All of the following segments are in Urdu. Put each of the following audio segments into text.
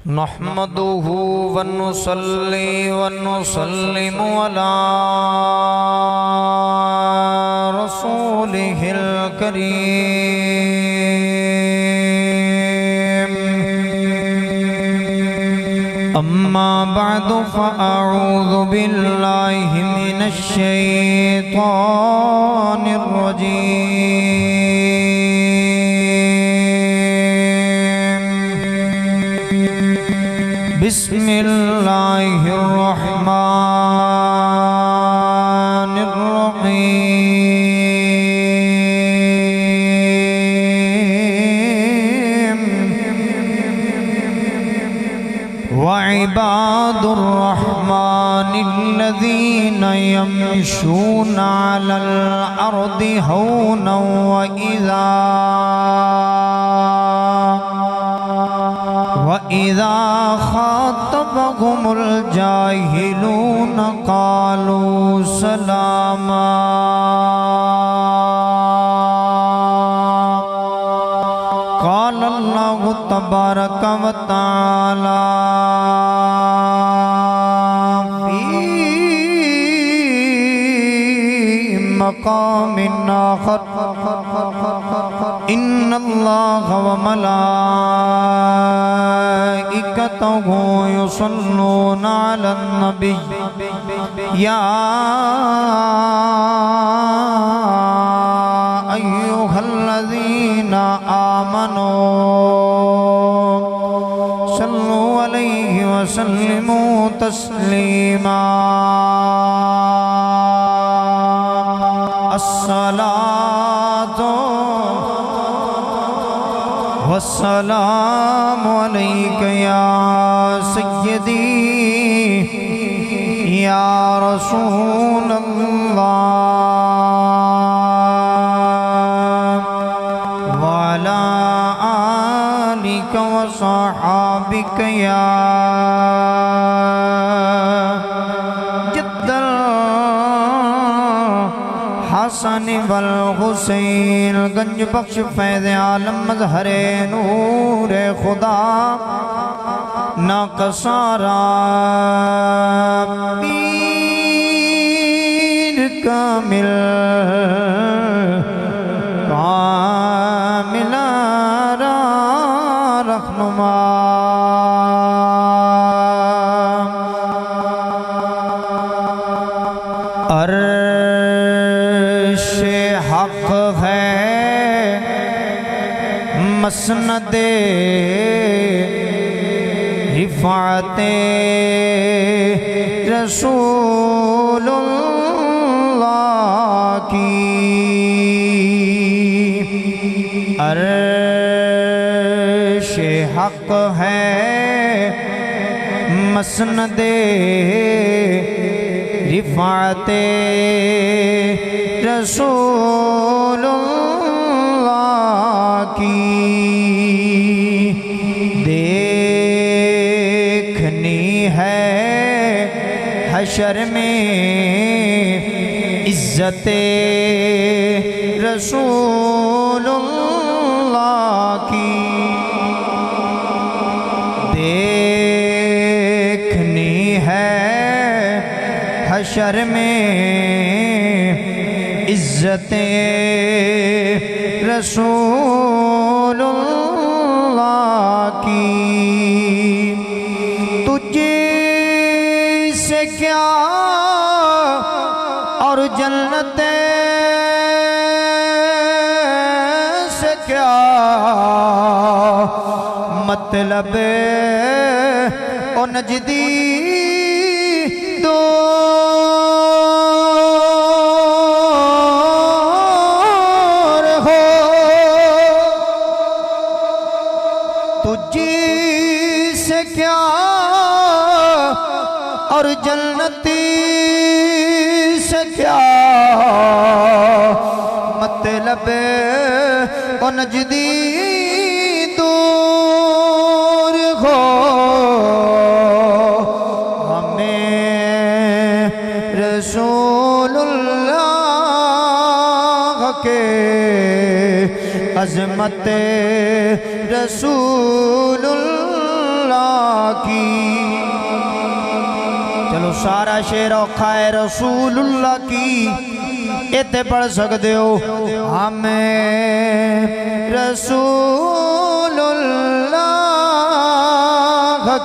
نحمده ونصلي ونسلم على رسوله الكريم أما بعد فأعوذ بالله من الشيطان الرجيم بسم الله الرحمن الرحيم وعباد الرحمن الذين يمشون على الأرض هونا وإذا خاطبهم الجاهلون قالوا سلاما قال الله تبارك وتعالى في مقام آخر إن الله وملائكته يصلون على النبي يا أيها الذين آمنوا صلوا عليه وسلموا تسليما الصلاة والسلام عليك يا سيدي يا رسول الله وعلى آلك وصحابك يا جد الحسن والحسین گنج بخش فیض عالم مظہر نور خدا ناقصارا پیر کامل کامل رہنما حق ہے مسند رفعت رسول اللہ کی عرش حق ہے مسند رفعت رسول اللہ کی دیکھنی ہے حشر میں عزت رسول اللہ کی دیکھنی ہے حشر میں عزت رسول اللہ کی تجھے سے کیا اور جنت سے کیا مطلب او نجدی تجھی سے کیا اور جنتی سے کیا مطلب او نجدی دور ہو ہمیں رسول اللہ کے عظمت رسول اللہ کی چلو سارا شعر اوکھا ہے رسول اللہ کی ایتے پڑھ سکتے ہو ہمیں رسول اللہ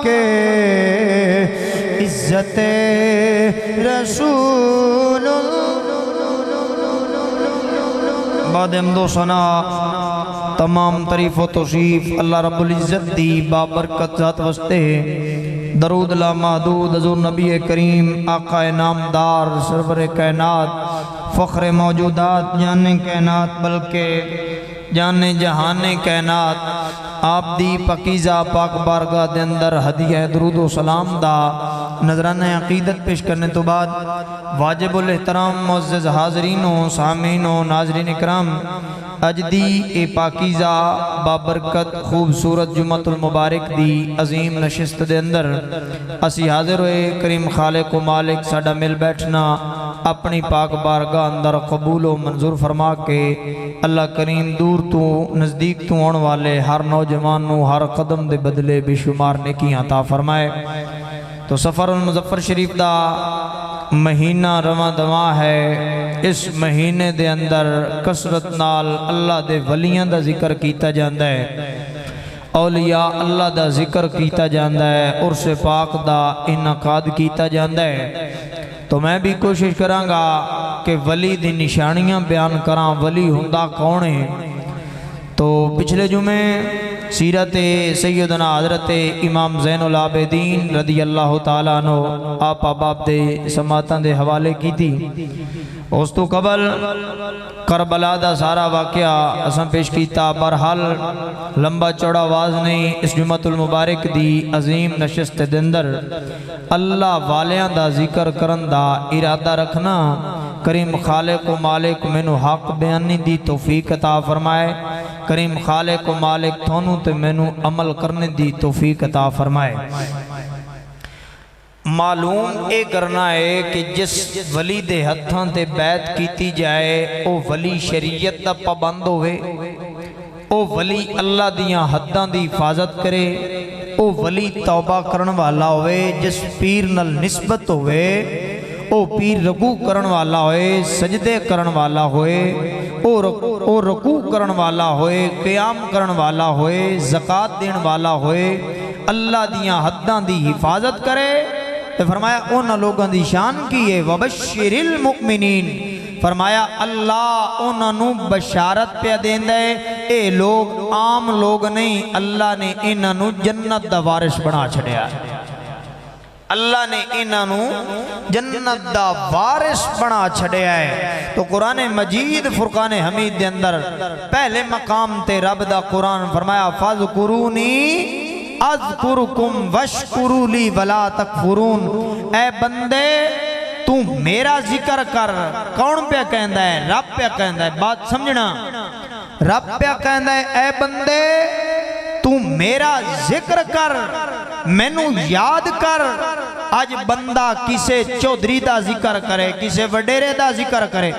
کے عزت رسول بعد حمد و ثنا تمام تعریف و توصیف اللہ رب العزت دی بابرکت ذات واسطے درود لا محدود حضور نبی کریم آقا نامدار سرور کائنات فخر موجودات جانے کائنات بلکہ جانے جہان کائنات آپ دی پاکیزہ پاک بارگاہ دے اندر ہدیہ درود و سلام دا نظرانہ عقیدت پیش کرنے تو بعد واجب الاحترام معزز حاضرینوں سامعینوں ناظرین اکرام اج دی اے پاکیزہ بابرکت خوبصورت جمعۃ المبارک دی عظیم نشست دے اندر اسی حاضر ہوئے کریم خالق و مالک ساڈا مل بیٹھنا اپنی پاک بارگاہ اندر قبول و منظور فرما کے اللہ کریم دور تو نزدیک تو آن والے ہر نوجوان نو ہر قدم دے بدلے بے شمار نیکیاں عطا فرمائے تو سفر المظفر شریف دا مہینہ رواں دواں ہے اس مہینے دے اندر کثرت نال اللہ دے ولیاں دا ذکر کیتا جاندا ہے اولیاء اللہ دا ذکر کیتا جاندا ہے عرس پاک دا انعقاد کیتا جاندا ہے تو میں بھی کوشش کراں گا کہ ولی دی نشانیاں بیان کراں ولی ہوندا کون ہے تو پچھلے جمعے سیرت سیدنا حضرت امام زین العابدین رضی اللہ تعالیٰ عنہ آپ احباب دے سماعتاں دے حوالے کی تھی اس تو قبل کربلا دا سارا واقعہ اساں پیش کیتا برحال لمبا چوڑا آواز نہیں اس جمعۃ المبارک دی عظیم نشست دے اندر اللہ والیاں دا ذکر کرن دا ارادہ رکھنا کریم خالق و مالک مینو حق بیانی دی توفیق عطا فرمائے کریم خالق و مالک تھونوں تے مینو عمل کرنے دی توفیق عطا فرمائے معلوم اے کرنا ہے کہ جس ولی دے ہتھاں تے بیعت کیتی جائے او ولی شریعت دا پابند ہوئے او ولی اللہ دیاں حداں دی حفاظت کرے او ولی توبہ کرن والا ہوئے جس پیر نال نسبت ہوئے او پیر رکوع کرن والا ہوئے سجدے کرن والا ہوئے او رکوع کرن والا ہوئے قیام کرن والا ہوئے زکاة دین والا ہوئے اللہ دیاں حداں دی حفاظت کرے تو فرمایا اونا لوگاں دی شان کی ہے وَبَشِّرِ الْمُؤْمِنِينَ فرمایا اللہ اونا نو بشارت پہ دین دے اے لوگ عام لوگ نہیں اللہ نے انہا نو جنت دا وارث بنا چھڑیا اللہ نے انہا نو جنت دا وارث بنا چھڑیا ہے تو قرآن مجید فرقان حمید دے اندر پہلے مقام تے رب دا قرآن فرمایا فَاذْكُرُونِي اذکرکم وشکروا لی ولا تکفرون اے بندے تو میرا ذکر کر کون پہ کہندا ہے رب پہ کہندا ہے بات سمجھنا رب پہ کہندا ہے اے بندے تو میرا ذکر کر مینو یاد کر آج بندہ کسے چودھری دا ذکر کرے کسے وڈیرے دا ذکر کرے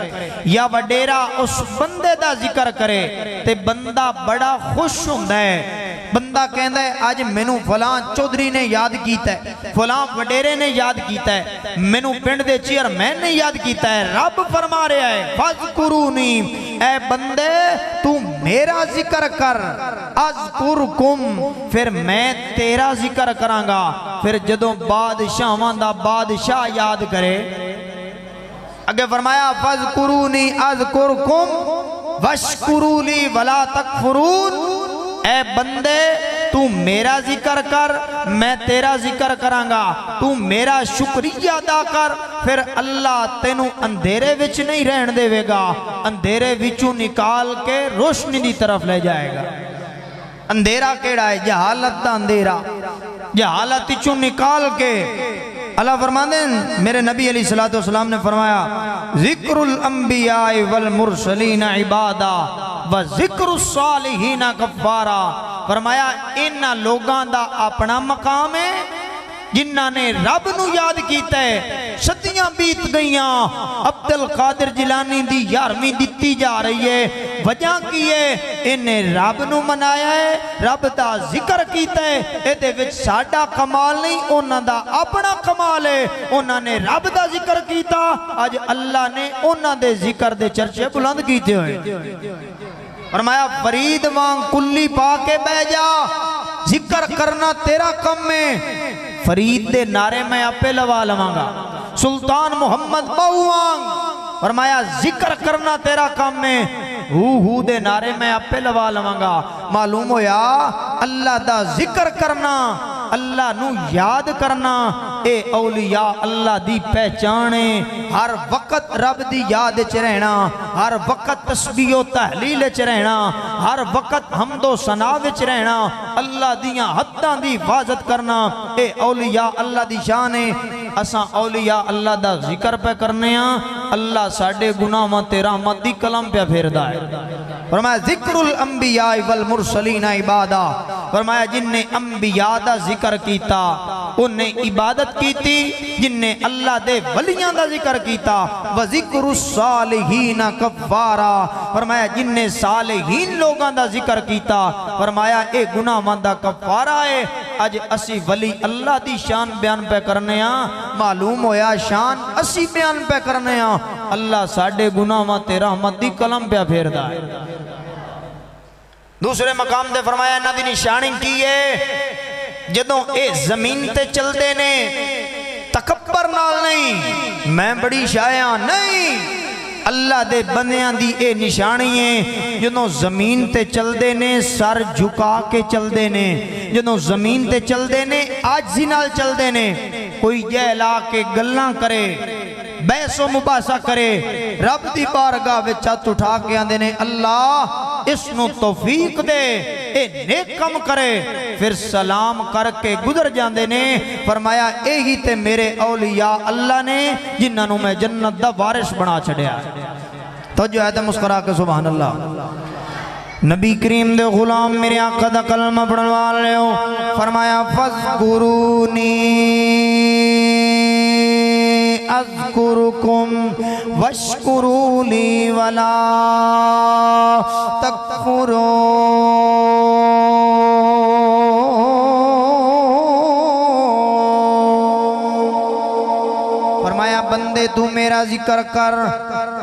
یا وڈیرا اس بندے دا ذکر کرے تے بندہ بڑا خوش ہوندہ ہے بندہ کہندہ ہے آج مینو فلان چودھری نے یاد کیتا ہے فلان وڈیرے نے یاد کیتا ہے مینو پنڈ دے چیئرمین نے یاد کیتا ہے رب فرما رہا ہے فَاذْكُرُونِي اے بندے تو میرا ذکر کر اذکرکم پھر میں تیرا ذکر کرانگا پھر جدوں بادشاہاں دا بادشاہ یاد کرے اگے فرمایا فَاذْكُرُونِي اذکرکم وَاشْكُرُوا لِي وَلَا تَكْفُرُونَ اے بندے تو میرا ذکر کر میں تیرا ذکر کرانگا تو میرا شکریہ ادا کر پھر اللہ تینوں اندھیرے وچ نہیں رہن دے گا اندھیرے وچوں نکال کے روشنی دی طرف لے جائے گا اندھیرا کیڑا ہے جہالت دا اندھیرا جہالت وچوں نکال کے اللہ فرماندے میرے نبی علیہ السلام نے فرمایا ذکر الانبیاء والمرسلین عبادہ وذکر الصالحین کفارا فرمایا انہا لوگاں دا اپنا مقام ہے جنہاں نے رب نو یاد کیتا ہے صدیاں بیت گئیاں عبدالقادر جیلانی دی 11ویں دتی جا رہی ہے وجہ کی ہے انہیں رب نو منایا ہے رب دا ذکر کیتا ہے اے دے وچ ساڈا کمال نہیں انہاں دا اپنا کمال ہے انہاں نے رب دا ذکر کیتا آج اللہ نے انہاں دے ذکر دے چرچے بلند کیتے ہوئے فرمایا فرید وانگ کلی پا کے بہ جا ذکر کرنا تیرا کم میں فرید دے نعرے میں اپے لوا لواں سلطان محمد بہوانگ فرمایا ذکر کرنا تیرا کام میں ہو دے نعرے میں اپے لوا لواں معلوم ہویا اللہ دا ذکر کرنا اللہ نو یاد کرنا اے اولیاء اللہ دی پہچانے ہر وقت رب دی یاد چ رہنا ہر وقت تسبیح و تحلیل چ رہنا ہر وقت حمد و ثنا وچ رہنا اللہ دیاں حداں دی حفاظت کرنا اے اولیاء اللہ دی شان ہے اساں اولیاء اللہ دا ذکر پہ کرنے ہاں اللہ ساڑھے گناہاں تے رحمت دی کلام پہ پھیردا ہے فرمایا ذکر الانبیاء والمرسلین عبادہ فرمایا جن نے انبیاء دا ذکر کیتا انہیں عبادت کیتی جن نے اللہ دے ولیاں دا ذکر کیتا وذکر الصالحین کفارا فرمایا جن نے صالحین لوگاں دا ذکر کیتا فرمایا اے گناہاں دا کفارہ ہے اج اسی ولی اللہ دی شان بیان پہ کرنے ہاں معلوم ہویا شان اسی بیان پہ کرنے ہاں اللہ ساڑھے گناہاں تے رحمت دی کلم پہ پھیردا ہے دوسرے مقام دے فرمایا انہاں دی نشانی کی ہے جدوں اے زمین تے چل دے نے تکبر نال نہیں میں بڑی شایاں نہیں اللہ دے بندیاں دی اے نشانی ہے جدوں زمین تے چل دے نے سر جھکا کے چل دے نے جدوں زمین تے چل دے نے عاجزی نال چل دے نے کوئی جہلا کے گلاں کرے بحث و مباحثہ کرے رب دی بارگاہ وچ ہاتھ اٹھا کے آندے نے اللہ اس نو توفیق دے اے نیک کم کرے پھر سلام کر کے گزر جاندے نے فرمایا اے ہی تے میرے اولیاء اللہ نے جنہاں نو میں جنت دا وارث بنا چھڑیا تو جو ہے تے مسکرا کے سبحان اللہ نبی کریم دے غلام میرے آقا دا کلمہ پڑھن والے ہو فرمایا فذکرونی اذکرکم واشکروا لی ولا تکفرون فرمایا بندے تو میرا ذکر کر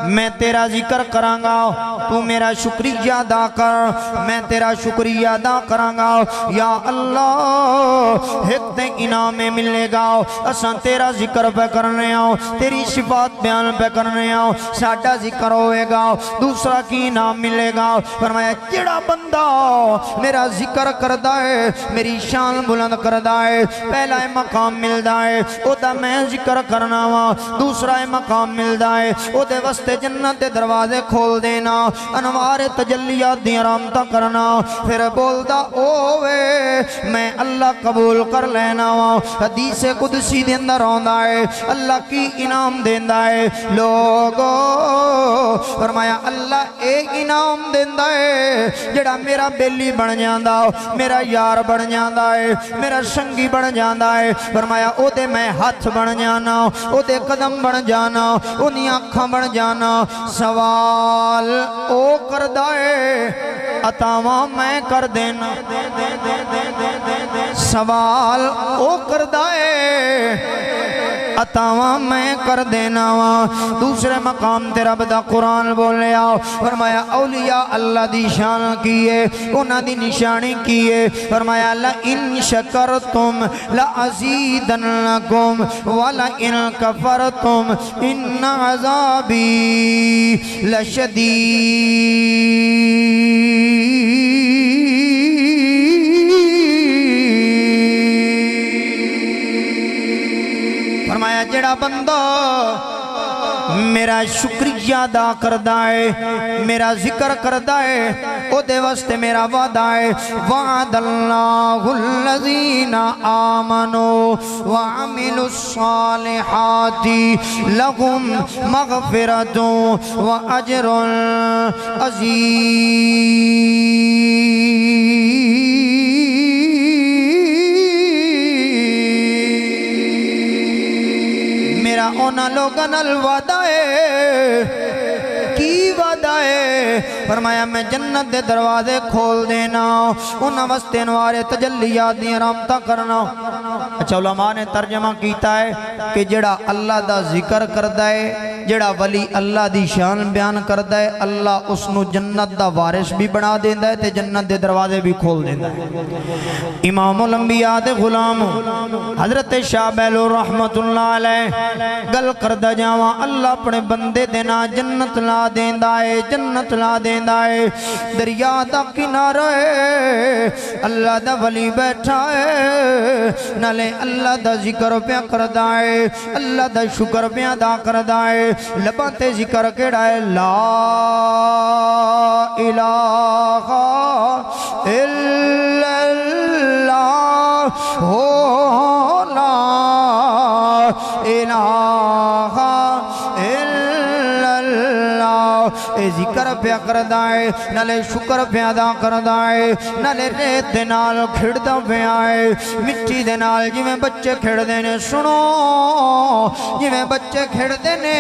میں تیرا ذکر کرانگا تو میرا شکریہ ادا کر میں تیرا شکریہ ادا کرانگا یا اللہ ایک تے انعام ملے گا اساں تیرا ذکر پہ کرنے آؤ تیری صفات بیان پہ کرنے آؤ ساڑھا ذکر ہوئے گا دوسرا کی انعام ملے گا فرمایا جڑا بندہ میرا ذکر کردہ ہے میری شان بلند کردہ ہے پہلا مقام ملدہ ہے او دا میں ذکر کرنا وا دوسرا مقام ملدہ ہے او دے وستے جنت دروازے کھول دینا انوار تجلیات دی رحمتہ کرنا پھر بولدا اوے میں اللہ قبول کر لینا وا حدیث قدسی دے اندر آندا ہے اللہ کی انعام دیندا ہے لوگو فرمایا اللہ ایک انعام دیندا ہے جڑا میرا بیلی بن جاندا میرا یار بن جاندا ہے میرا سنگی بن جاندا ہے فرمایا او دے میں ہاتھ بن جانا او دے قدم بن جانا انہی آنکھاں بن جانا سوال او کردہ ہے عطاواں میں کر دینا سوال او کردہ ہے عطاواں میں کر دینا دوسرے مقام تے رب دا قرآن بولے آؤ فرمایا اولیاء اللہ دی شان کیے انہاں دی نشانی کیے فرمایا لَإِن شَكَرْتُمْ لَأَزِيدَنَّكُمْ وَلَإِن كَفَرْتُمْ إِنَّ عَذَابِي لَشَدِيدٌ فرمایا جڑا بندہ میرا شکریہ ادا کردہ ہے میرا ذکر کردہ ہے او دے واسطے میرا وعدہ ہے وعد اللہ الذین آمنوا وعملوا الصالحات لهم مغفرۃ واجر اونا لوگاں نال وعدہ ہے کی وعدہ دائے فرمایا میں جنت دے دروازے کھول دینا انہاں واسطے انوار تجلیات دی رحمتاں کرنا۔ اچھا علماء نے ترجمہ کیتا ہے کہ جڑا اللہ دا ذکر کردا ہے، جڑا ولی اللہ دی شان بیان کردا ہے، اللہ اس نو جنت دا وارث بھی بنا دیندا ہے تے جنت دے دروازے بھی کھول دیندا ہے۔ امام الانبیاء دے غلام حضرت شاہ بیلو رحمت اللہ علیہ گل کردہ جاواں اللہ اپنے بندے دینا جنت لا دیندا ہے، جنت لا دیندا ہے۔ دریا دا کنارہ ہے، اللہ دا ولی بیٹھا ہے، نالے اللہ دا ذکر پیا کردہ ہے، اللہ دا شکر پیا ادا کردہ ہے۔ لباں تے ذکر کیڑا ہے لا الہ الا اللہ ہو لا الہ الا اللہ۔ اے ذکر پیا کردہ ہے، نالے شکر پیا ادا کردہ ہے، نالے ریت دے نال کھڑدا پیا ہے، مٹی دے نال جویں بچے کھڑ دینے سنو جویں بچے کھڑ دینے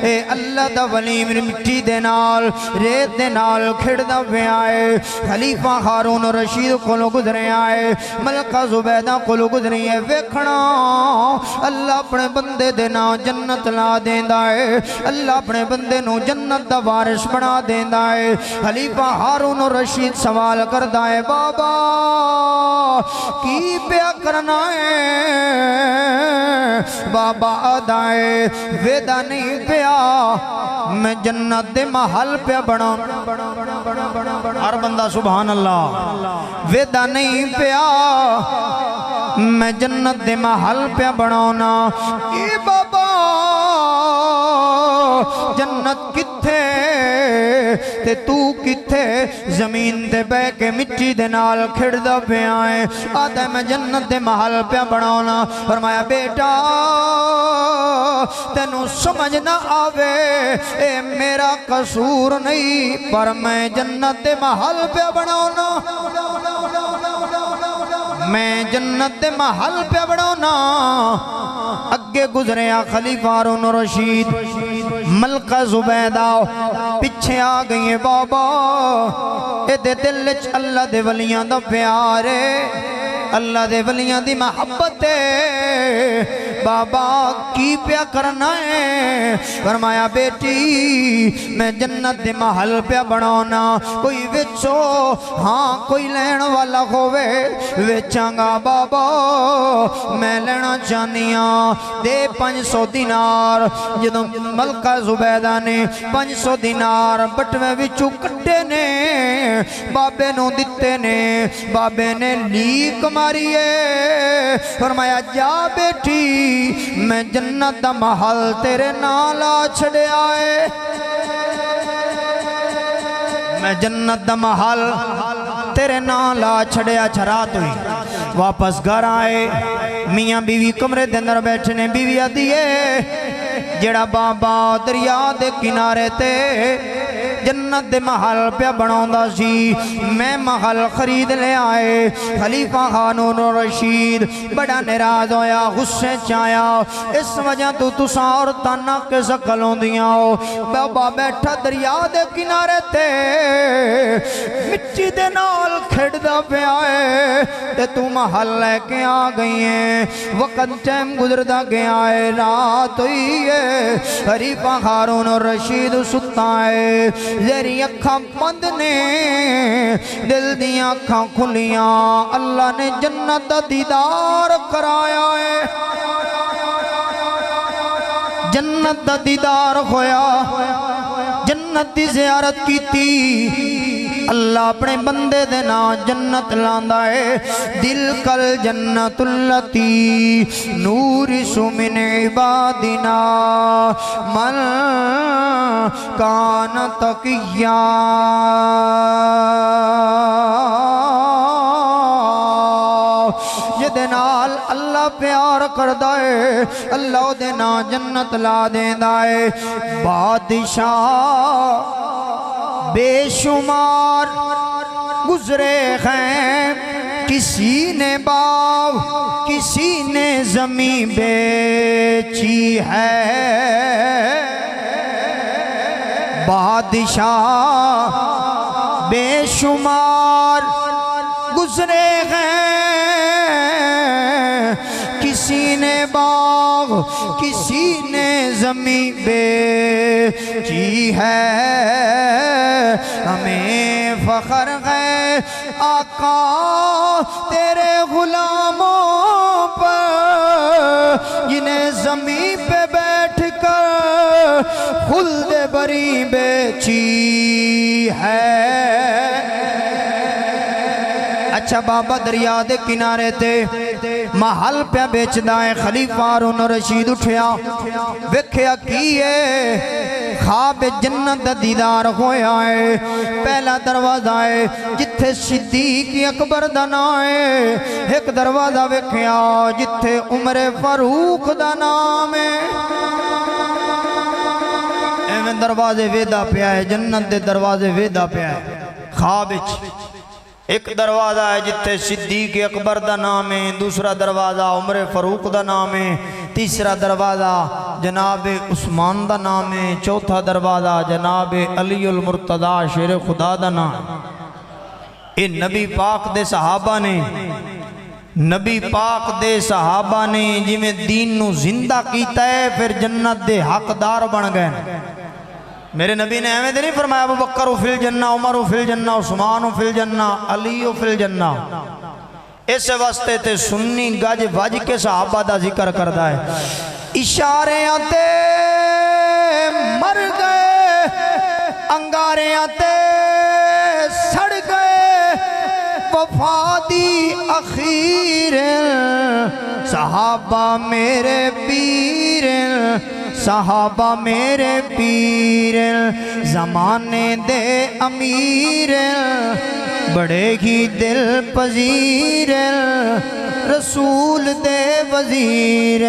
اے اللہ دا ولی مٹی دے نال ریت دے نال کھڑدا پیا ہے۔ خلیفہ ہارون رشید کولوں گزرے آئے، ملکہ زبیدہ کولوں گزری ہے، ویکھنا اللہ اپنے بندے دے نا جنت لا دیندا ہے، اللہ اپنے بندے نو جنت دا وارث بنا دیندا ہے۔ خلیفہ ہارون رشید سوال کردا ہے بابا کی پیا کرنا ہے؟ بابا آدھائے ویدہ نہیں پیا میں جنت دے محل پیا بنا۔ ہر بندہ سبحان اللہ۔ ویدہ نہیں پیا میں جنت دے محل پیا بناونا۔ اے بابا جنت کتھے تے تو کتھے؟ زمین دے بے کے مٹی دے نال کھڑدا پیا ہے، آدھا میں جنت دے محل پیا بناونا۔ فرمایا بیٹا تینوں سمجھ نہ آوے اے میرا قصور نہیں، پر میں جنت دے محل پیا بناونا، میں جنت دے محل پہ بڑھونا۔ اگے گزریا خلیفہ ہارون رشید، ملکہ زبیدہ پچھے آ گئی ہیں بابا اے دے دل چ اللہ دے ولیاں دا پیارے، اللہ دے ولیاں دی محبت ہے، بابا کی پیا کرنا ہے؟ فرمایا بیٹی میں جنت دے محل پیا بناونا، کوئی وچو ہاں کوئی لین والا ہوئے وچاں گا بابا میں لینا چاہنیاں، دے 500 دینار۔ جدوں ملکہ زبیدہ نے 500 دینار بٹوے وچوں کٹے نے بابے نو دتے نے، بابے نے لیک ماریے، فرمایا جا بیٹی میں جنت دا محل تیرے نالا چھڑے آئے، میں جنت دا محل تیرے نالا چھڑے آ۔ چھرات ہوئی واپس گھر آئے، میاں بیوی کمرے دے اندر بیٹھنے، بیوی آدھیے جڑا بابا دریا دے کنارے تے جنت دے محل پہ بناوندا سی میں محل خرید لے آئے۔ خلیفہ ہارون رشید بڑا ناراض ہویا، غصے چایا، اس وجہ تو تساں عورتاں نک سکل ہوندیاں ہو، بابا بیٹھا دریا دے کنارے تے مٹی دے نال کھڑدا پیا ہے تے تو محل لے کے آ گئی ہے، وقت ٹائم گزردا گیا ہے، رات ہوئی ہے، خلیفہ ہارون رشید ستا ہے، زیری اکھاں بند نے دل دیاں اکھاں کھلیاں، اللہ نے جنت دا دیدار کرایا ہے، جنت دا دیدار ہویا، جنت دی زیارت کی تھی، اللہ اپنے بندے دے نا جنت لاندا ہے۔ دل کل جنت اللتی نورس من عبادنا من کان تقیا، جدے نال اللہ پیار کردہ ہے اللہ دے نا جنت لا دیندہ ہے۔ بادشاہ بے شمار گزرے ہیں، کسی نے باغ کسی نے زمین بیچی ہے، بادشاہ بے شمار گزرے ہیں، کسی نے باغ کسی نے زمین بیچی ہے، ہمیں فخر ہے آقا تیرے غلاموں پر، جنہیں زمین پہ بیٹھ کر خلد بری بیچی ہے۔ اچھا بابا دریا دے کنارے تے محل پہ بیچدا ہے، خلیفہ ہارون رشید اٹھیا ویکھیا کیے خواب جنت دا دیدار ہویا ہے۔ پہلا دروازہ ہے جتھے صدیق اکبر دا نام ہے، ایک دروازہ ویکھیا جتھے عمر فاروق دا نام ہے۔ ایویں دروازے ویدا پیا ہے، جنت دے دروازے ویدا پیا ہے خواب وچ۔ ایک دروازہ ہے جتھے صدیق اکبر دا نام ہے، دوسرا دروازہ عمر فاروق دا نام ہے، تیسرا دروازہ جناب عثمان دا نام ہے، چوتھا دروازہ جناب علی المرتضی شیر خدا دا نام ہے۔ اے نبی پاک دے صحابہ نے، نبی پاک دے صحابہ نے جی میں دین نو زندہ کیتا ہے، پھر جنت دے حقدار بن گئے۔ میرے نبی نے ایویں نہیں فرمایا ابو بکر فی الجنہ، عمر فی الجنہ، عثمان فی الجنہ، علی فی الجنہ۔ اس واسطے تے سنی گج بج کے صحابہ دا ذکر کردا ہے۔ اشارے آتے مر گئے، انگارے آتے سڑ گئے، وفادی اخیر صحابہ میرے پیر، صحابہ میرے پیر، زمانے دے امیر، بڑے ہی دل پذیر، رسول دے وزیر،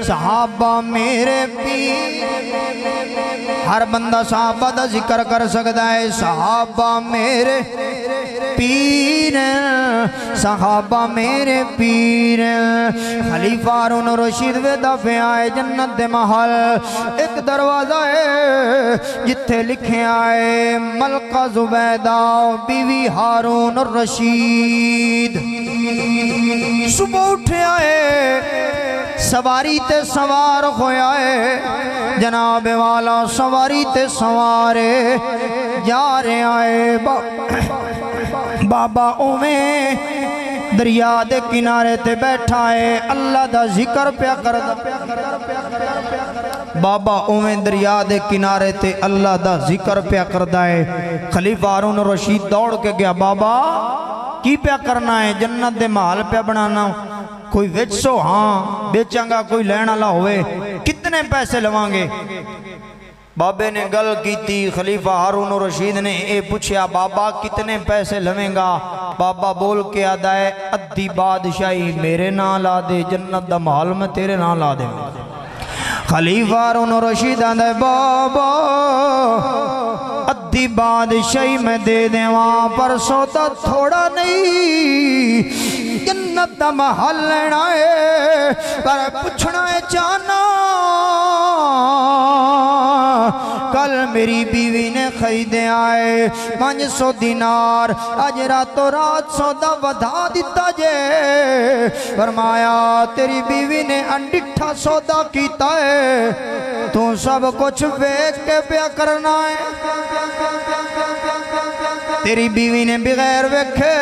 صحابہ میرے پیر۔ ہر بندہ صحابہ دا ذکر کر سکتا ہے، صحابہ میرے پیر، صحابہ میرے پیر۔ خلیفہ ہارون رشید ویدا پہ آئے جنت دے محل، ایک دروازہ ہے جتھے لکھے آئے ملکہ زبیدہ بیوی ہارون الرشید۔ صبح اٹھے آئے سواری تے سوار ہویا ہے، جناب والا سواری تے سوارے جا رہے آئے۔ بابا اویں دریا دے کنارے تے بیٹھا ہے، اللہ دا ذکر پیا کردا۔ بابا اویں دریا دے کنارے تے اللہ دا ذکر پیا کردا ہے۔ خلیفہ ہارون رشید دوڑ کے گیا، بابا کی پیا کرنا ہے؟ جنت دے محل پیا بنانا، کوئی وچو ہاں بیچاں گا، کوئی لین والا ہوئے، کتنے پیسے لواں گے؟ بابے نے گل کیتی، خلیفہ ہارون رشید نے اے پوچھیا بابا کتنے پیسے لویں گا؟ بابا بول کے آدھا ہے ادھی بادشاہی میرے نام لا دے، جنت دا محل میں تیرے نام لا دے۔ خلیفہ ہارون رشید آدھا ہے بابا ادھی بادشاہی میں دے دیں، وہاں پر سودا تھوڑا نہیں، جنت دا محل لینا ہے، پر پوچھنا ہے چاہنا کل میری بیوی نے خریدے آئے 500 دینار، آج راتوں رات سودا ودھا دیتا جے۔ فرمایا تیری بیوی نے انڈٹھا سودا کیتا ہے، تو سب کچھ بیچ کے پیا کرنا ہے۔ تیری بیوی نے بغیر ویکھے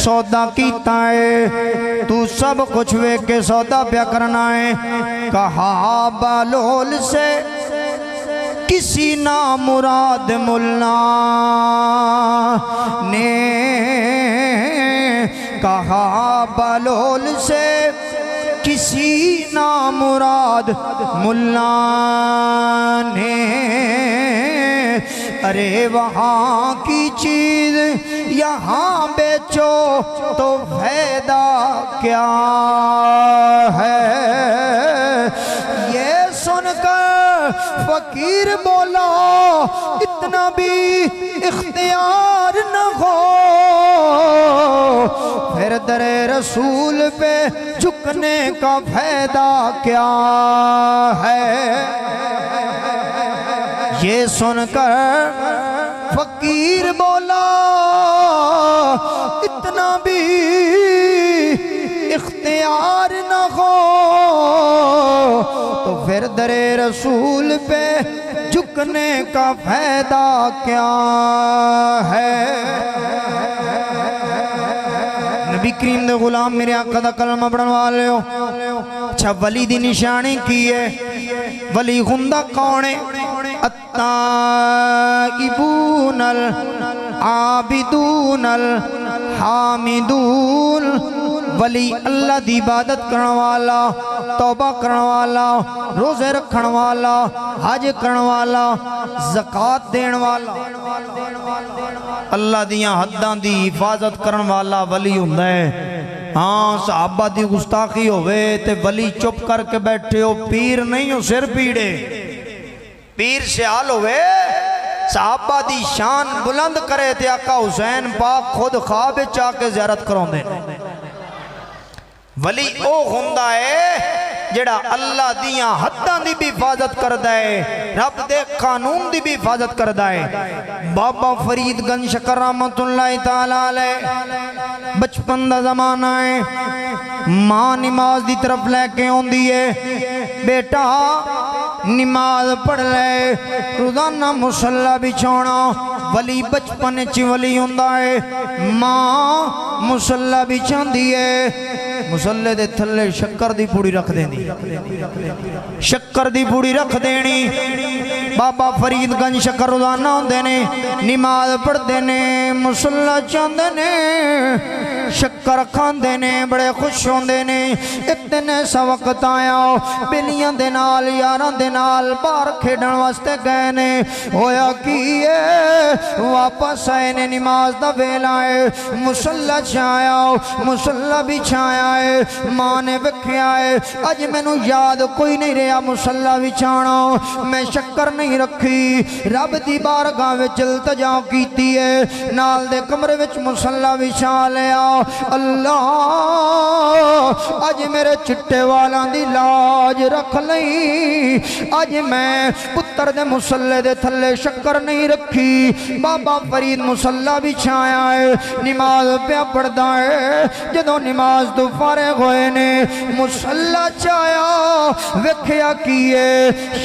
سودا کیتا ہے، تو سب کچھ ویکھ کے سودا پیا کرنا ہے۔ کہا بالول سے کسی نامراد ملا نے، کہا بالول سے کسی نامراد ملا نے، ارے وہاں کی چیز یہاں بیچو تو فائدہ کیا ہے؟ یہ سن کر فقیر بولا اتنا بھی اختیار نہ ہو، پھر در رسول پہ جھکنے کا فائدہ کیا ہے؟ یہ سن کر فقیر بولا اتنا بھی اختیار نہ ہو تو پھر در رسول پہ جھکنے کا فائدہ کیا ہے؟ نبی کریم دے غلام میرے آقا دا کلمہ پڑھن والے ہو. اچھا ولی دی نشانی کی ہے؟ ولی ہندہ کون ہے؟ التائبون العابدون الحامدون. ولی اللہ دی عبادت کرن والا، توبہ کرن والا، روزے رکھن والا، حج کرن والا، زکات دین والا، اللہ دیاں حداں دی حفاظت کرن والا ولی ہوندا ہے. ہاں صحابہ دی گستاخی ہوئے تے ولی چپ کر کے بیٹھے ہو، پیر نہیں ہو سر پیڑے، پیر سے حال ہوئے صحابہ دی شان بلند کرے تے آقا حسین پاک خود خواب چاہ کے زیارت کروں دے. ولی او ہوندا ہے جڑا اللہ دیاں حداں دی بھی حفاظت کردا ہے، رب دے قانون دی بھی حفاظت کردا ہے. بابا فرید گنج شکر رحمت اللہ تعالیٰ علیہ بچپن دا زمانہ ہے، ماں نماز دی طرف لے کے ہوندی ہے، بیٹا نماز پڑھ لے، روزانہ مصلی بچھونا. ولی بچپن چی ولی ہوندا ہے، ماں مصلی بچھاندی ہے، مصلی دے تھلے شکر دی پوڑی رکھ دینی، شکر دی پوڑی رکھ دینی. بابا فرید گنج شکر روزانہ ہوندے نے، نماز پڑھ دینے، مصلی چاندے نے، شکر کھاندے نے، بڑے خوش ہوندے نے. ایک دن ایسا وقت آیا بلیاں دے نال یاراں دے نال باہر کھیڈن واسطے گئے نے. ہویا کیے واپس آئے نے، نماز دا ویلا ہے، مصلی چھایا، مصلی بھی چھایا ہے. ماں نے وکھیا ہے اج مینوں یاد کوئی نہیں رہا مصلی بچھانا، میں شکر نہیں رکھی. رب دی بارگاہ وچ التجا کیتی ہے، نال دے کمرے وچ مصلی بچھا لیا. اللہ اج میرے چٹے والاں دی لاج رکھ لئی، اج میں پتر دے مصلی دے تھلے شکر نہیں رکھی. بابا فرید مصلی بچھایا ہے، نماز پہ پڑھدا ہے. جدوں نماز تو فارغ ہوئے نے، مصلی چایا وکھیا کیے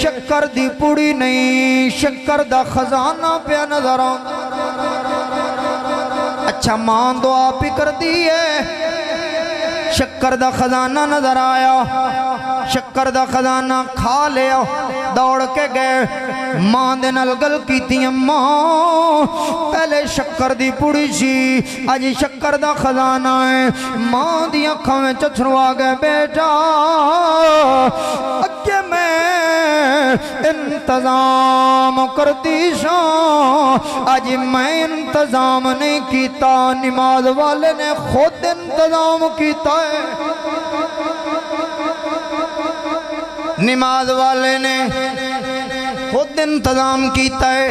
شکر دی پوڑی نہیں، شکر دا خزانہ پہ نظر آندا. اچھا ماں دعا پہ کر دیئے، شکر دا خزانہ نظر آیا، شکر دا خزانہ کھا لیا. دوڑ کے گئے ماں دے نال گل کیتی، ماں پہلے شکر دی پوڑی سی اج شکر دا خزانہ ہے. ماں دی اکھاں میں چتھرو آ گئے، بیٹا اگے میں انتظام کرتی ساں، اج میں انتظام نہیں کیتا، نماز والے نے خود انتظام کیتا ہے. نماز والے نے خود انتظام کیتا ہے.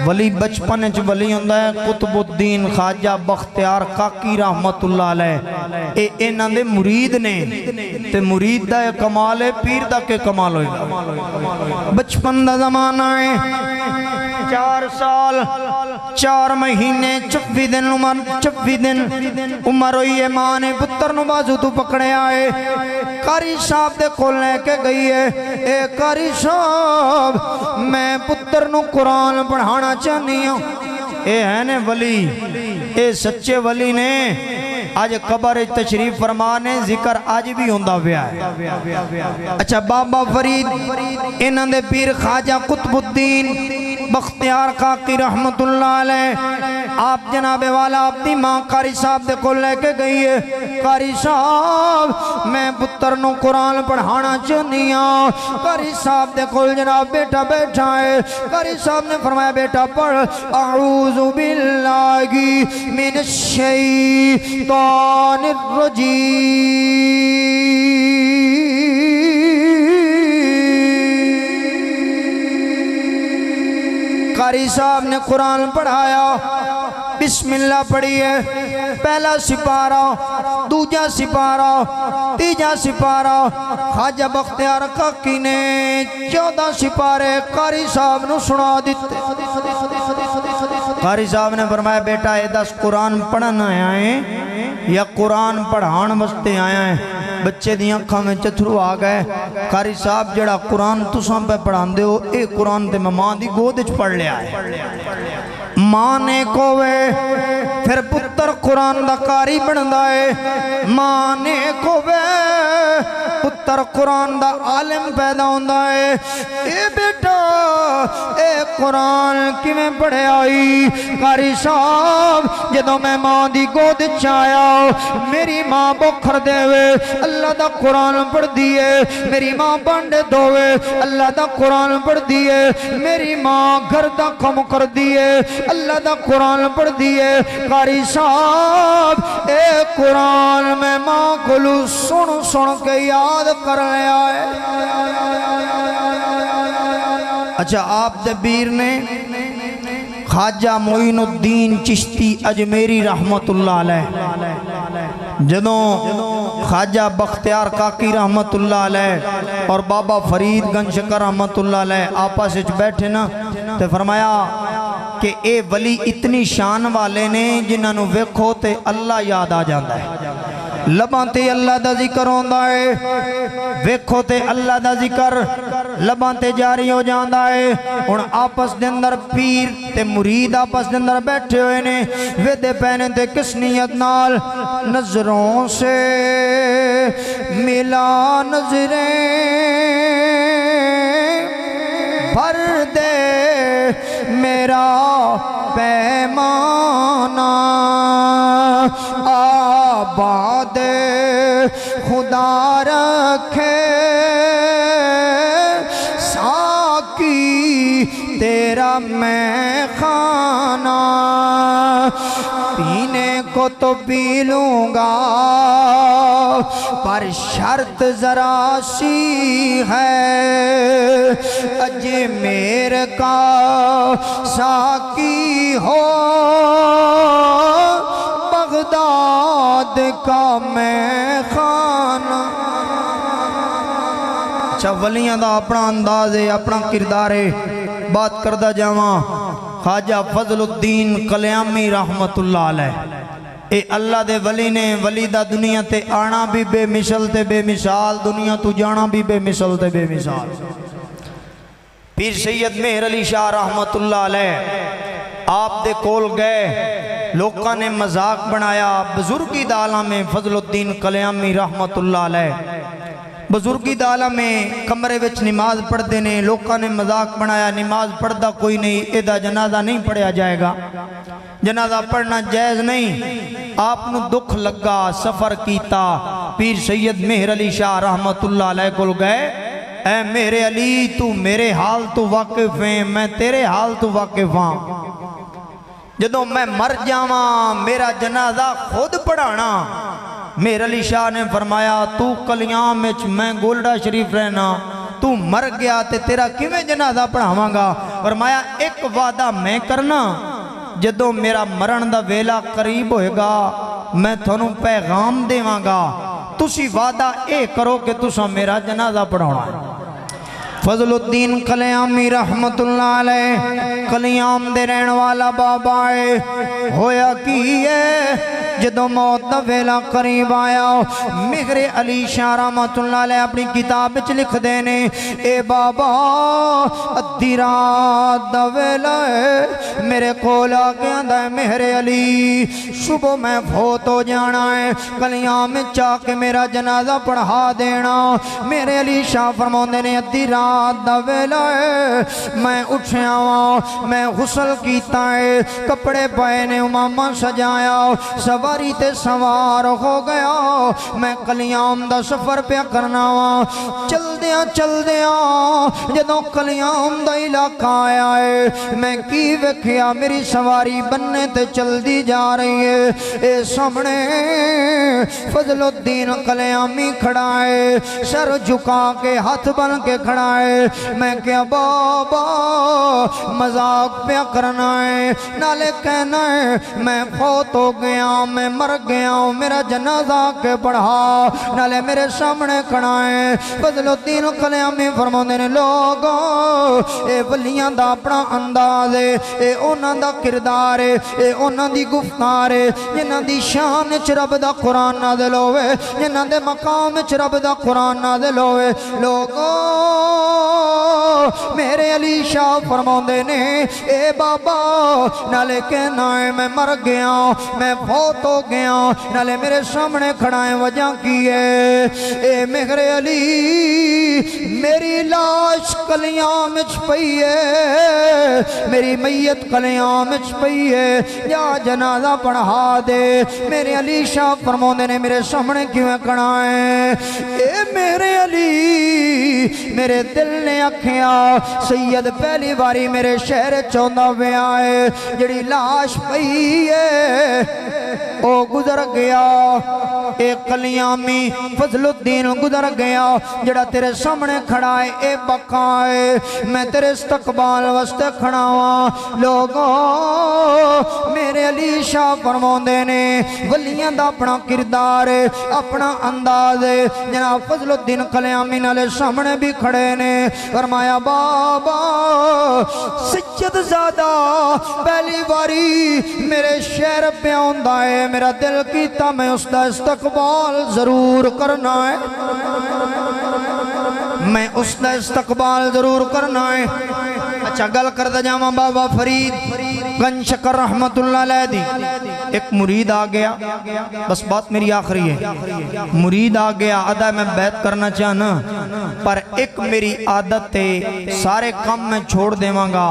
ولی بچپن چ ولی ہوندا ہے قطب الدین خواجہ بختیار کاکی رحمت اللہ علیہ. اے انہاں دے مرید نے تے مرید دا کمال ہے، پیر دا کے کمال ہوئے گا. بچپن دا زمانہ ہے، 4 سال 4 مہینے 24 دن عمر، 24 دن عمر ہوئی ہے. ماں نے پتر نو بازو تو پکڑے آئے، قاری صاحب دے کول لے کے گئی ہے. اے قاری صاحب میں پتر نو قرآن پڑھانا چاہنی ہوں. اے ہے نے ولی، اے سچے ولی نے. آج قبر تشریف فرمانے ذکر آج بھی ہوندہ پیا ہے. اچھا بابا فرید انہاں دے پیر خواجہ قطب الدین بختیار کاکی رحمت اللہ علیہ، آپ جناب والا اپنی ماں قاری صاحب دے کو لے کے گئی ہے. قاری صاحب میں پتر نو قرآن پڑھانا چاہنی ہوں. قاری صاحب دے کو جناب بیٹا بیٹھا ہے. قاری صاحب نے فرمایا بیٹا پڑھ اعوذ باللہ من الشیطان الرجیم. قاری صاحب نے قرآن پڑھایا، بسم اللہ پڑھی ہے. پہلا سپارہ، دوجا سپارہ، تیجا سپارہ خواجہ بختیار کاکی نے 14 سپارے قاری صاحب نو سنا دیتے۔ قاری صاحب نے فرمایا بیٹا یہ 10 قرآن پڑھنا آئے یا قرآن پڑھان واسطے آیا ہے؟ بچے دی آنکھاں میں چتھرو آ گئے۔ قاری صاحب جڑا قرآن تساں پہ پڑھان دے ہو اے قرآن تے میں ماں دی گود وچ پڑھ لیا ہے۔ ماں نے کووے پھر پتر قرآن دا قاری بندا ہے، ماں نے کووے پتر قرآن دا عالم پیدا ہوندا ہے۔ اے بیٹا اے قرآن کیویں پڑھے آئی؟ قاری صاحب جدوں میں ماں دی گود وچ آیا میری ماں بکھر دے وے اللہ دا قرآن پڑھ دیئے، میری ماں بانڈے دووے اللہ دا قرآن پڑھ دیئے، میری ماں گھر دا کم کر دیئے اللہ دا قرآن پڑھ دیئے۔ قاری صاحب اے قرآن میں ماں کلو سن سن کے یاد کر لیا ہے۔ اچھا آپ دبیر نے خواجہ معین الدین چشتی اجمیری رحمت اللہ علیہ جدوں خواجہ بختیار کاکی رحمت اللہ علیہ اور بابا فرید گنج شکر رحمت اللہ علیہ آپس وچ بیٹھے نا تے فرمایا کہ اے ولی اتنی شان والے نے جنہاں نو ویکھو تے اللہ یاد آ جاندا ہے، لباں تے اللہ دا ذکر ہوندا ہے، ویکھو تے اللہ دا ذکر لباں تے جاری ہو جاندا ہے۔ ہن آپس دے اندر پیر تے مرید آپس دے اندر بیٹھے ہوئے نے ویدے پہنے تے کس نیت نال؟ نظروں سے ملا نظریں بھر دے میرا پیمانہ، آباد خدا رکھے ساقی تیرا میں خانہ، پینے کو تو پی لوں گا پر شرط ذرا سی ہے، اجمیر کا ساقی ہو بغداد کا میں خانہ۔ اچھا ولیاں دا اپنا انداز ہے، اپنا کردار ہے، بات کردہ جاواں خواجہ فضل الدین قلیامی رحمت اللہ علیہ اے اللہ دے ولی نے، ولی دا دنیا تے آنا بھی بے مثل تے بے مثال، دنیا تو جانا بھی بے مثل تے بے مثال۔ پیر سید مہر علی شاہ رحمت اللہ علیہ آپ دے کول گئے، لوکاں نے مذاق بنایا، بزرگی دالا میں فضل الدین قلیامی رحمت اللہ علیہ بزرگی دالا میں کمرے وچ نماز پڑھ دینے، لوکاں نے مذاق بنایا نماز پڑھ دا کوئی نہیں، ایدہ جنازہ نہیں پڑھیا جائے گا، جنازہ پڑھنا جائز نہیں۔ آپ نو دکھ لگا، سفر کیتا، پیر سید مہر علی شاہ رحمت اللہ علیہ کل گئے، اے میرے علی تو میرے حال تو واقف ہیں، میں تیرے حال تو واقف ہاں، جدوں میں مر جاواں میرا جنازہ خود پڑھانا۔ مہر علی شاہ نے فرمایا تو کلیام میں میں گولڈا شریف رہنا، تو مر گیا تے تیرا کیویں جنازہ پڑھاواں گا؟ فرمایا ایک وعدہ میں کرنا، جدوں میرا مرن دا ویلا قریب ہوئے گا میں تھانوں پیغام دیواں گا، تسی وعدہ اے کرو کہ تسا میرا جنازہ پڑھانا ہے۔ فضل الدین قلیامی رحمت اللہ علیہ قلیام دے رہن والا بابا ہے، ہویا کیے جدو موت دا ویلا قریب آیا مہر علی شاہ رحمت اللہ علیہ اپنی کتاب وچ لکھ دینے، اے بابا ادھی رات دا ویلا ہے، میرے کول آ کے آندا ہے مہر علی صبح میں فوت ہو جانا ہے، قلیام میں چاہ کے میرا جنازہ پڑھا دینا۔ میرے علی شاہ فرماندے نے ادھی رات دا ویلا ہے، میں اٹھیا ہوں، میں غسل کیتا ہے، کپڑے پائے نے، امامہ سجایا، سواری تے سوار ہو گیا، میں قلیام دا سفر پہ کرنا ہوں۔ چل دیاں جدوں قلیام دا علاقہ آیا ہے، میں کی ویکھیا میری سواری بننے تے چل دی جا رہی ہے، اے سامنے فضل الدین قلیامی کھڑا ہے، سر جھکا کے ہاتھ بن کے کھڑا ہے۔ میں کیا بابا مذاق پہ کرنا ہے، نالے کہنا ہے میں فوت ہو گیا، میں مر گیا ہوں میرا جنازہ کے پڑھا نالے میرے سامنے کھڑائیں فضل الدین کلیامی فرماندے نے لوگوں اے ولیاں دا اپنا انداز ہے اے انہاں دا کردار ہے اے انہاں دی گفتار ہے جنہاں دی شان وچ رب دا قرآن نازل ہوئے جنہاں دے مقام وچ رب دا قرآن نازل ہوئے لوگوں میرے علی شاہ فرماندے نے اے بابا نالے کہنا ہے میں مر گیا میں فوت ہو گیا نالے میرے سامنے کھڑائیں وجہ کی ہے اے میرے علی میری لاش کلیاں مچ پئی ہے میری میت کلیاں مچ پئی ہے یا جنازہ پڑھا دے میرے علی شاہ فرماندے نے میرے سامنے کیوں کھڑائیں اے میرے علی میرے دل نے آکھیا سید پہلی باری میرے شہر چوندہ میں آئے جڑی لاش پئی ہے او گزر گیا اے کلیامی فضل الدین گزر گیا جڑا تیرے سامنے کھڑا ہے اے بقائے میں تیرے استقبال واسطے کھڑا ہوں لوگوں میرے علی شاہ فرماندے نے ولیاں دا اپنا کردار ہے اپنا انداز ہے جناب فضل الدین کلیامی نالے سامنے بھی کھڑے نے فرمایا بابا سید زادہ پہلی باری میرے شہر پہ آندا ہے میرا دل کیتا میں اس دا استقبال ضرور کرنا ہے میں اس دا استقبال ضرور کرنا ہے اچھا گل کردہ جاما بابا فرید گنج شکر رحمت اللہ علیہ دی ایک مرید آ گیا بس بات میری آخری ہے مرید آ گیا عدہ میں بیعت کرنا چاہنا پر ایک میری عادت ہے سارے کام میں چھوڑ دیواں گا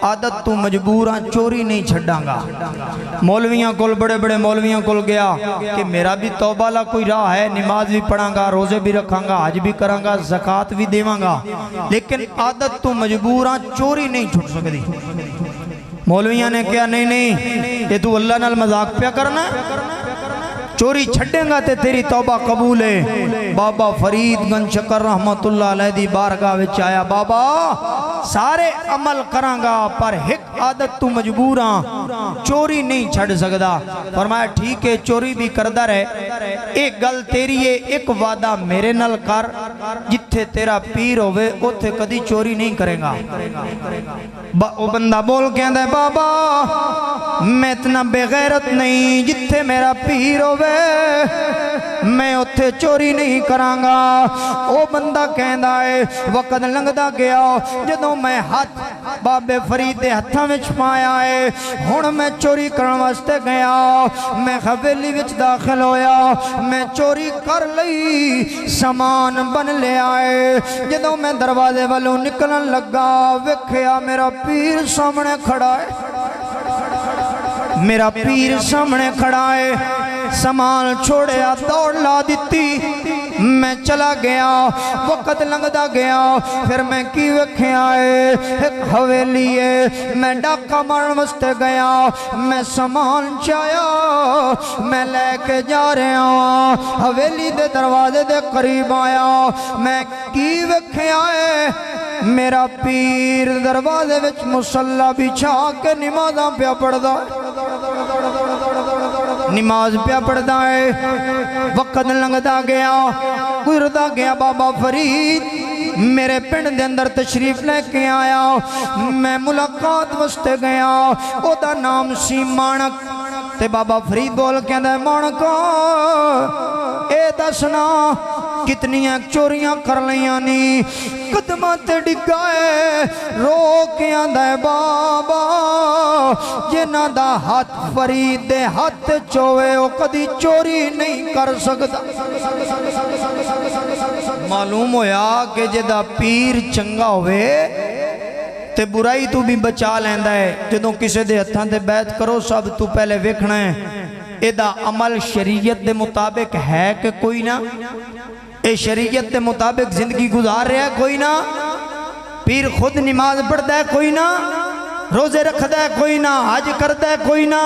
عادت تو مجبوراں چوری نہیں چھڑاں گا مولویاں کل بڑے بڑے مولویاں کل گیا کہ میرا بھی توبہ لا کوئی راہ ہے نماز بھی پڑھاں گا روزے بھی رکھاں گا حج بھی کراں گا زکاة بھی دیواں گا لیکن عادت تو مجبوراں چوری نہیں چھوڑ سکتی مولویاں نے کہا نہیں یہ تو اللہ نال مذاق پیا کرنا چوری چھڑیں گا تے تیری توبہ قبول ہے بابا فرید گنج شکر رحمت اللہ علیہ دی بارگاہ وچ آیا بابا سارے عمل کراں گا پر ایک عادت تو مجبوراں چوری نہیں چھڑ سکدا فرمایا ٹھیک ہے چوری بھی کردہ رہے ایک گل تیری ہے ایک وعدہ میرے نال کر جتھے تیرا پیر ہوئے اتھے کدی چوری نہیں کرے گا وہ بندہ بول کے اندھے بابا میں اتنا بے غیرت نہیں جتھے میرا پیر ہوئے میں اتھے چوری نہیں کرانگا وہ بندہ کہندہ ہے وقت لنگدہ گیا جدوں میں ہاتھ بابے فرید دے ہتھاں وچ پایا ہے ہن میں چوری کرن واسطے گیا میں حویلی وچ داخل ہویا میں چوری کر لئی سامان بن لے آئے جدوں میں دروازے والوں نکلن لگا ویکھیا میرا پیر سامنے کھڑا ہے میرا پیر سامنے کھڑا ہے سامان چھوڑیا دوڑ لا دیتی میں چلا گیا وقت لنگدہ گیا پھر میں کی وکھے آئے ایک حویلی ہے میں ڈاکہ مارن وستے گیا میں سامان چایا میں لے کے جا رہے ہوں حویلی دے دروازے دے قریب آیا میں کی وکھے آئے میرا پیر دروازے وچ مصلی بچھا کے نمازاں پیا پڑھدا نماز پیا پڑھدا ہے وقت لنگدا گیا گزردا گیا بابا فرید میرے پنڈ دے اندر تشریف لے کے آیا میں ملاقات واسطے گیا او دا نام سی مانک تے بابا فرید بول کے اندھے مانکا اے دسنا کتنی چوریاں کر لیاں نی قدمہ تے ڈگائے رو کے اندھے بابا جنہ دا ہاتھ فرید دے ہاتھ چوئے او کدی چوری نہیں کر سکتا معلوم ہویا کہ جدہ پیر چنگا ہوئے تے برائی تو بھی بچا لیندہ ہے جدوں کسے دے ہتھاں دے بیعت کرو سب تو پہلے ویکھنا ہے ایدہ عمل شریعت دے مطابق ہے کہ کوئی نہ اے شریعت دے مطابق زندگی گزار رہا ہے کوئی نہ پیر خود نماز پڑھتا ہے کوئی نہ روزے رکھتا ہے کوئی نہ حج کرتا ہے کوئی نہ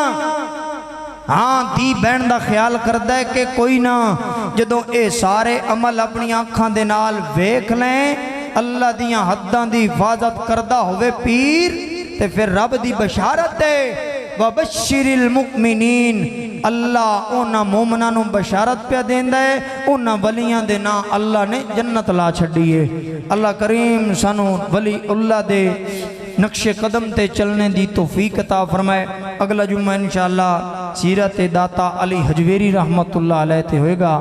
ہاں دی بہن دا خیال کرتا ہے کہ کوئی نہ جدوں اے سارے عمل اپنی آنکھاں دے نال ویکھ لیں اللہ دیاں حداں دی حفاظت کردہ ہوئے پیر تے پھر رب دی بشارت ہے وَبَشِّرِ الْمُؤْمِنِينَ اللہ اونا مومنہ نو بشارت پہ دیندہ ہے، اونا ولیاں دے نا اللہ نے جنت لا چھڑی ہے۔ اللہ کریم سانو ولی اللہ دے نقش قدم تے چلنے دی توفیق عطا فرمائے۔ اگلا جمعہ انشاءاللہ سیرت داتا علی حجویری رحمت اللہ علیہ تے ہوئے گا۔